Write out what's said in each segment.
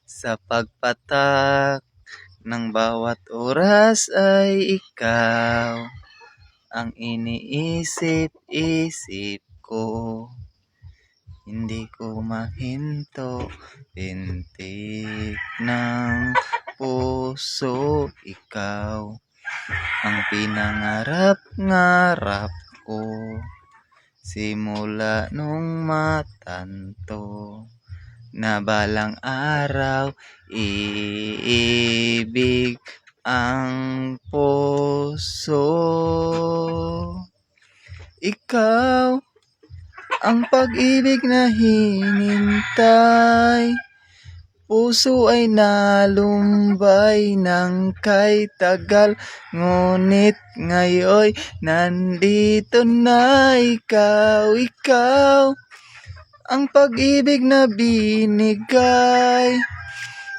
Sa pagpatak ng bawat oras ay ikaw ang iniisip-isip ko. Hindi ko mahinto, pintig ng puso, ikaw ang pinangarap-ngarap ko. Simula nung matanto na balang araw, iibig ang puso. Ikaw ang pag-ibig na hinintay, puso ay nalumbay ng kay tagal, ngunit ngayon nandito na ikaw ang pag-ibig na binigay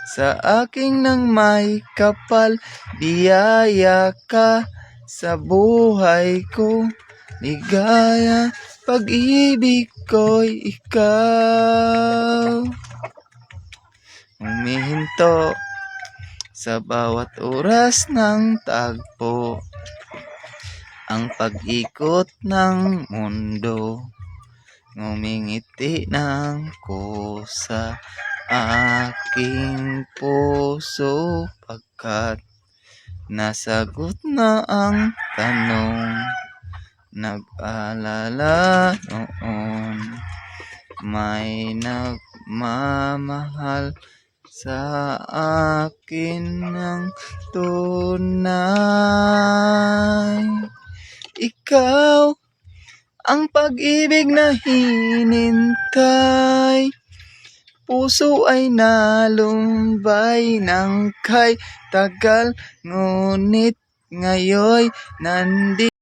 sa aking nang may kapal, biyaya ka sa buhay ko, ligaya, pag-ibig ko'y ikaw. Humihinto sa bawat oras ng tagpo, ang pag-ikot ng mundo, ngumingiti ng kusa aking puso, pagkat nasagot na ang tanong nag-alala noon. May nagmamahal sa akin ng tunay. Ikaw ang pag-ibig na hinintay, puso ay nalumbay ng kay tagal, ngunit ngayon nandito